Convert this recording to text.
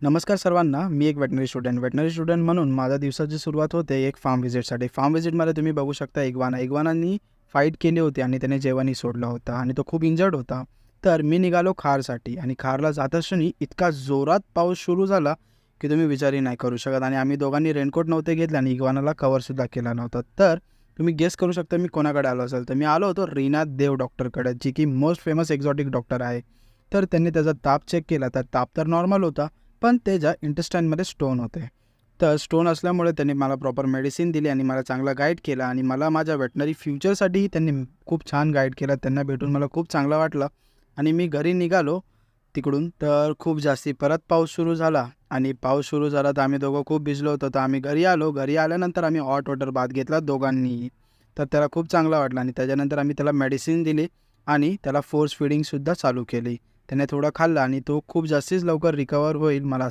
नमस्कार सर्वांना. मी एक वेटनरी स्टुडंट म्हणून माझ्या दिवसाची सुरुवात होते एक फार्म व्हिजिटसाठी. फार्म व्हिजिटमध्ये तुम्ही बघू शकता इग्वानांनी फाईट केली होती आणि त्याने जेवणही सोडलं होतं आणि तो खूप इंजर्ड होता. तर मी निघालो खारसाठी आणि खारला जात असताना इतका जोरात पाऊस सुरू झाला की तुम्ही विचारही नाही करू शकत आणि आम्ही दोघांनी रेनकोट नव्हते घेतले आणि इग्वानाला कव्हरसुद्धा केला नव्हता. तर तुम्ही गेस करू शकता मी कोणाकडे आलो असेल. तर मी आलो होतो रीनाथ देव डॉक्टरकडे, जी की मोस्ट फेमस एक्झॉटिक डॉक्टर आहे. तर त्यांनी त्याचा ताप चेक केला तर ताप तर नॉर्मल होता, पण त्याच्या इंटेस्टाईनमध्ये स्टोन होते. तर स्टोन असल्यामुळे त्यांनी मला प्रॉपर मेडिसिन दिली आणि मला चांगला गाईड केला आणि मला माझ्या वेटनरी फ्युचरसाठीही त्यांनी खूप छान गाईड केलं. त्यांना भेटून मला खूप चांगलं वाटलं आणि मी घरी निघालो तिकडून. तर खूप जास्ती परत पाऊस सुरू झाला आणि पाऊस सुरू झाला तर आम्ही दोघं खूप भिजलो होतो. तर आम्ही घरी आलो. घरी आल्यानंतर आम्ही हॉट वॉटर बाथ घेतला दोघांनीही. तर त्याला खूप चांगलं वाटलं आणि त्याच्यानंतर आम्ही त्याला मेडिसिन दिली आणि त्याला फोर्स फिडिंगसुद्धा चालू केली. त्याने थोडं खाल्लं आणि तो खूप जास्तीच लवकर रिकवर होईल मला